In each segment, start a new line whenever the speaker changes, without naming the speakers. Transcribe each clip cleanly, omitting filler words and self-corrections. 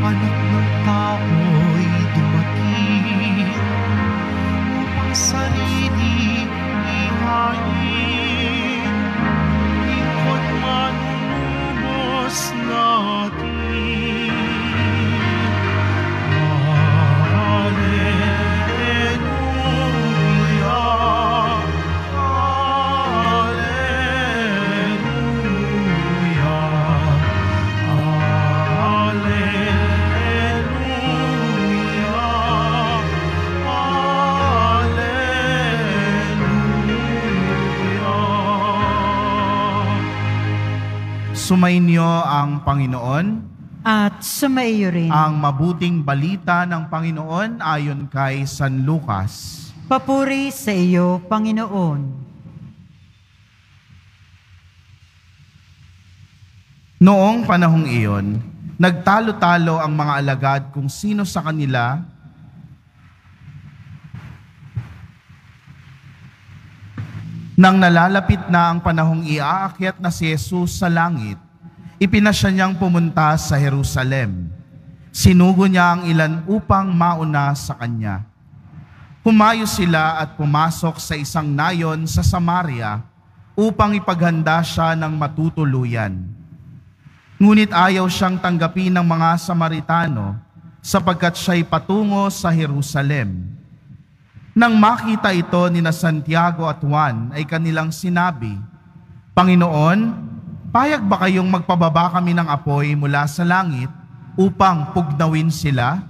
Anak ng tao'y dumating upang sarili ihain, ikot manunubos natin. Alleluia, Alleluia,
Sumainyo ang Panginoon.
At sumaiyo rin.
Ang mabuting balita ng Panginoon ayon kay San Lucas.
Papuri sa iyo, Panginoon.
Noong panahong iyon, nagtalo-talo ang mga alagad kung sino sa kanila nang nalalapit na ang panahong iaakyat na si Jesus sa langit, ipinasya niyang pumunta sa Jerusalem. Sinugo niya ang ilan upang mauna sa kanya. Humayo sila at pumasok sa isang nayon sa Samaria upang ipaghanda siya ng matutuluyan. Ngunit ayaw siyang tanggapin ng mga Samaritano sapagkat siya'y patungo sa Jerusalem. Nang makita ito ni Santiago at Juan ay kanilang sinabi, Panginoon, payag ba kayong magpababa kami ng apoy mula sa langit upang pugnawin sila?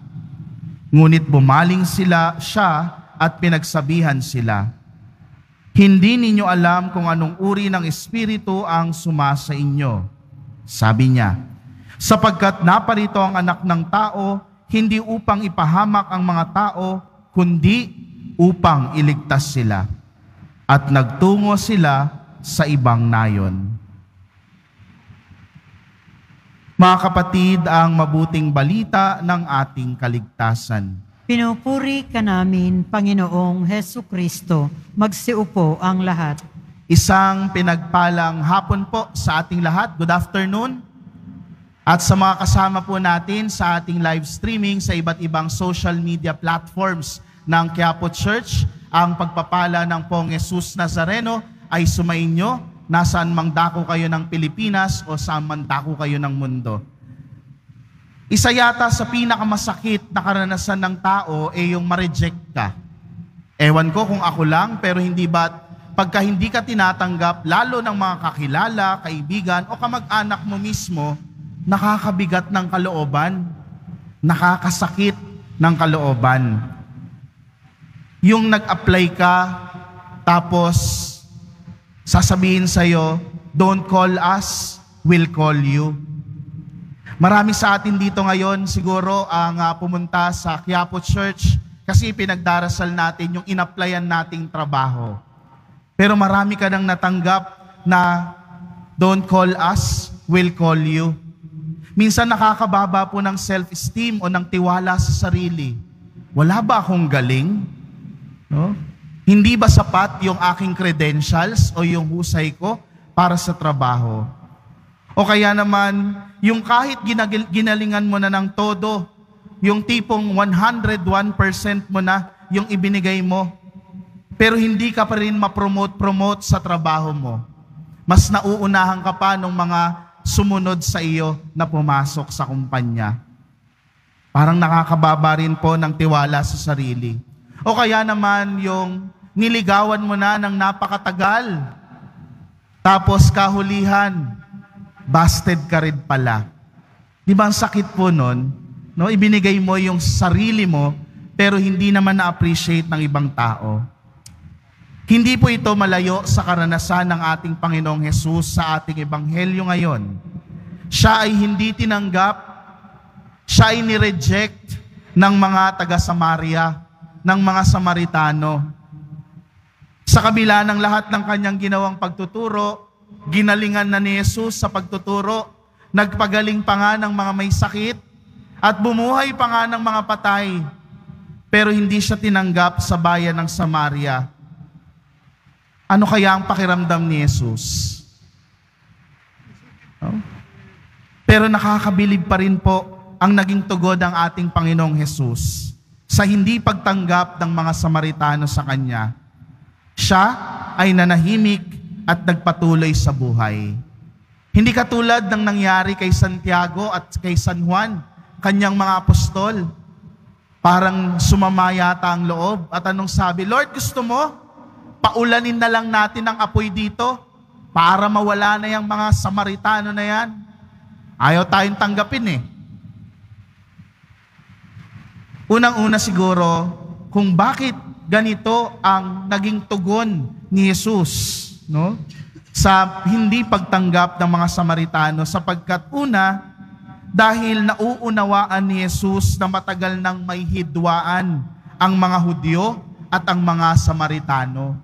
Ngunit bumaling siya at pinagsabihan sila, Hindi ninyo alam kung anong uri ng espiritu ang sumasa inyo. Sabi niya, sapagkat naparito ang anak ng tao, hindi upang ipahamak ang mga tao, kundi upang iligtas sila. At nagtungo sila sa ibang nayon. Mga kapatid, ang mabuting balita ng ating kaligtasan.
Pinupuri ka namin, Panginoong Hesu Kristo. Magsiupo ang lahat.
Isang pinagpalang hapon po sa ating lahat. Good afternoon. At sa mga kasama po natin sa ating live streaming sa iba't ibang social media platforms ng Quiapo Church, ang pagpapala ng Pong Jesus Nazareno ay sumainyo, nasaan mang dako kayo ng Pilipinas o saan man dako kayo ng mundo. Isa yata sa pinakamasakit na karanasan ng tao ay yung ma-reject ka. Ewan ko kung ako lang, pero hindi ba pagka hindi ka tinatanggap, lalo ng mga kakilala, kaibigan o kamag-anak mo mismo, nakakabigat ng kalooban, nakakasakit ng kalooban. Yung nag-apply ka, tapos sasabihin sa'yo, don't call us, we'll call you. Marami sa atin dito ngayon siguro ang pumunta sa Quiapo Church kasi pinagdarasal natin yung in-applyan nating trabaho. Pero marami ka nang natanggap na don't call us, we'll call you. Minsan nakakababa po ng self-esteem o ng tiwala sa sarili. Wala ba akong galing? No? Hindi ba sapat yung aking credentials o yung husay ko para sa trabaho? O kaya naman, yung kahit ginalingan mo na ng todo, yung tipong 101% mo na yung ibinigay mo, pero hindi ka pa rin ma-promote sa trabaho mo. Mas nauunahan ka pa ng mga sumunod sa iyo na pumasok sa kumpanya. Parang nakakababa rin po ng tiwala sa sarili. O kaya naman yung niligawan mo na ng napakatagal, tapos kahulihan, busted ka rin pala. Di ba ang sakit po nun? No? Ibinigay mo yung sarili mo, pero hindi naman na-appreciate ng ibang tao. Hindi po ito malayo sa karanasan ng ating Panginoong Jesus sa ating ebanghelyo ngayon. Siya ay hindi tinanggap, siya ay nireject ng mga taga-Samaria, ng mga Samaritano. Sa kabila ng lahat ng kanyang ginawang pagtuturo, ginalingan na ni Jesus sa pagtuturo, nagpagaling pa nga ng mga may sakit, at bumuhay pa nga ng mga patay, pero hindi siya tinanggap sa bayan ng Samaria. Ano kaya ang pakiramdam ni Jesus? No? Pero nakakabilib pa rin po ang naging tugon ng ating Panginoong Hesus sa hindi pagtanggap ng mga Samaritano sa Kanya. Siya ay nanahimik at nagpatuloy sa buhay. Hindi katulad ng nangyari kay Santiago at kay San Juan, kanyang mga apostol. Parang sumama yata ang loob at anong sabi, Lord, gusto mo? Paulanin na lang natin ang apoy dito para mawala na yung mga Samaritano na yan. Ayaw tayong tanggapin eh. Unang-una siguro, kung bakit ganito ang naging tugon ni Jesus, no? Sa hindi pagtanggap ng mga Samaritano, sapagkat una, dahil nauunawaan ni Jesus na matagal nang may hidwaan ang mga Hudyo at ang mga Samaritano.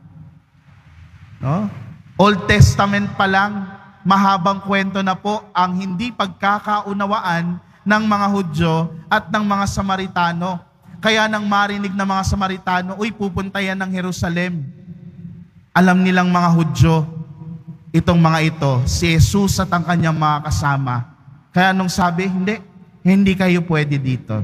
No? Old Testament pa lang, mahabang kwento na po ang hindi pagkakaunawaan ng mga Hudyo at ng mga Samaritano. Kaya nang marinig ng mga Samaritano, pupunta yan ng Jerusalem. Alam nilang mga Hudyo, itong mga ito, si Jesus at ang kanyang mga kasama. Kaya nung sabi, hindi kayo pwede dito.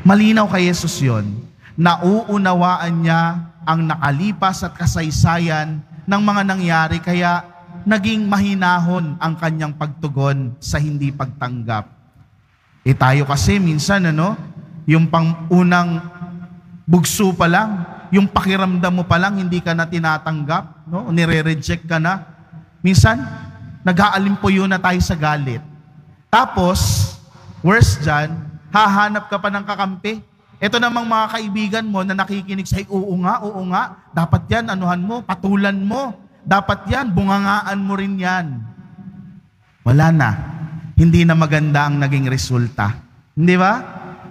Malinaw kay Jesus yun. Nauunawaan niya ang nakalipas at kasaysayan ng mga nangyari, kaya naging mahinahon ang kanyang pagtugon sa hindi pagtanggap. Tayo kasi minsan, yung pangunang bugso pa lang, yung pakiramdam mo pa lang, hindi ka na tinatanggap, nire-reject ka na. Minsan, nag-aalimpuyo na tayo sa galit. Tapos, worse dyan, hahanap ka pa ng kakampi. Ito namang mga kaibigan mo na nakikinig sa, oo nga, dapat yan, anuhan mo, patulan mo, dapat yan, bungangaan mo rin yan. Wala na. Hindi na maganda ang naging resulta. Hindi ba?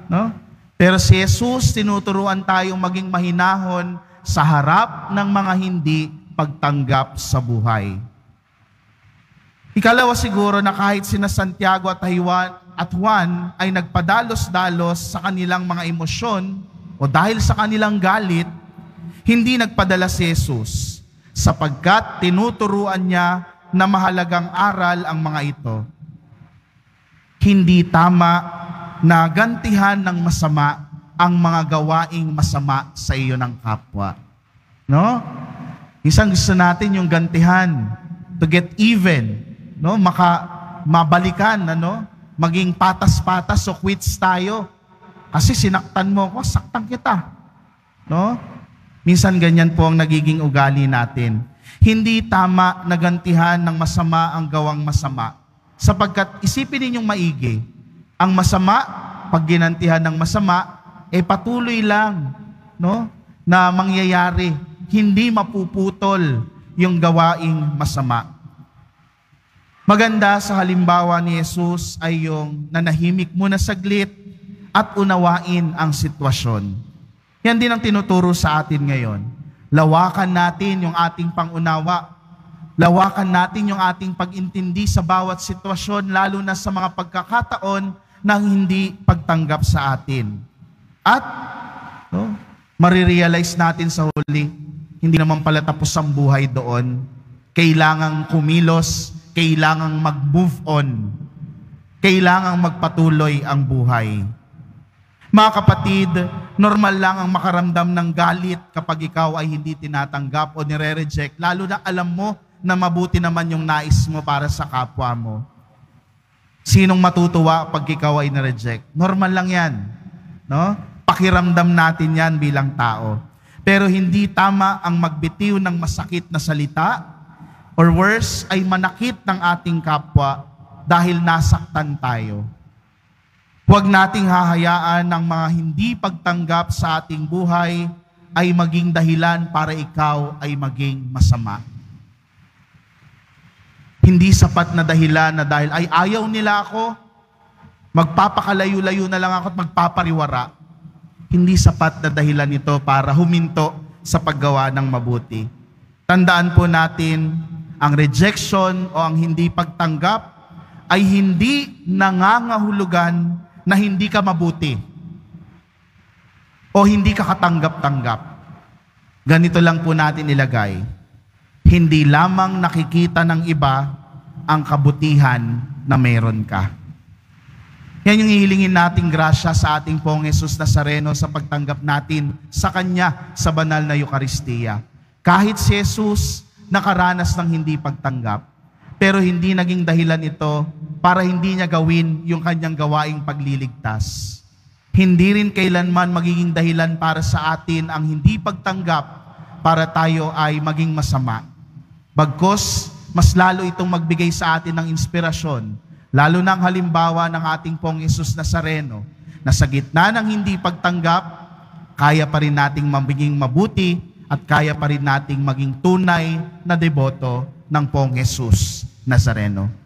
No? Pero si Jesus, tinuturuan tayong maging mahinahon sa harap ng mga hindi pagtanggap sa buhay. Ikalawa siguro na kahit sina Santiago at Juan ay nagpadalos-dalos sa kanilang mga emosyon o dahil sa kanilang galit, hindi nagpadala si Jesus sapagkat tinuturuan niya na mahalagang aral ang mga ito. Hindi tama na gantihan ng masama ang mga gawaing masama sa iyo ng kapwa. No? Isang gusto natin yung gantihan, to get even. No, mabalikan, maging patas-patas o quits tayo. Kasi sinaktan mo ako, saktan kita. No? Minsan ganyan po ang nagiging ugali natin. Hindi tama na gantihan ng masama ang gawang masama. Sapagkat isipin ninyong maigi, ang masama, pag ginantihan ng masama, patuloy lang, na mangyayari. Hindi mapuputol yung gawaing masama. Maganda sa halimbawa ni Jesus ay yung nanahimik muna saglit at unawain ang sitwasyon. Yan din ang tinuturo sa atin ngayon. Lawakan natin yung ating pangunawa. Lawakan natin yung ating pag-intindi sa bawat sitwasyon, lalo na sa mga pagkakataon ng hindi pagtanggap sa atin. At marirealize natin sa huli, hindi naman pala tapos ang buhay doon. Kailangang kumilos, kailangang mag-move on. Kailangang magpatuloy ang buhay. Mga kapatid, normal lang ang makaramdam ng galit kapag ikaw ay hindi tinatanggap o nire-reject, lalo na alam mo na mabuti naman yung nais mo para sa kapwa mo. Sinong matutuwa pag ikaw ay nireject? Normal lang yan. No? Pakiramdam natin yan bilang tao. Pero hindi tama ang magbitiw ng masakit na salita or worse, ay manakit ng ating kapwa dahil nasaktan tayo. Huwag nating hahayaan ng mga hindi pagtanggap sa ating buhay ay maging dahilan para ikaw ay maging masama. Hindi sapat na dahilan na dahil ay ayaw nila ako, magpapakalayo-layo na lang ako at magpapariwara. Hindi sapat na dahilan ito para huminto sa paggawa ng mabuti. Tandaan po natin, ang rejection o ang hindi pagtanggap ay hindi nangangahulugan na hindi ka mabuti o hindi ka katanggap-tanggap. Ganito lang po natin ilagay. Hindi lamang nakikita ng iba ang kabutihan na meron ka. Yan yung hihilingin nating grasya sa ating Pong Jesus Nazareno sa pagtanggap natin sa Kanya sa banal na Eucharistia. Kahit si Jesus nakaranas ng hindi pagtanggap, pero hindi naging dahilan ito para hindi niya gawin yung kanyang gawaing pagliligtas. Hindi rin kailanman magiging dahilan para sa atin ang hindi pagtanggap para tayo ay maging masama. Bagkus, mas lalo itong magbigay sa atin ng inspirasyon, lalo ng halimbawa ng ating Pong Jesus Nazareno, na sa gitna ng hindi pagtanggap, kaya pa rin nating maging mabuti at kaya pa rin nating maging tunay na deboto ng Pong Jesus Nazareno.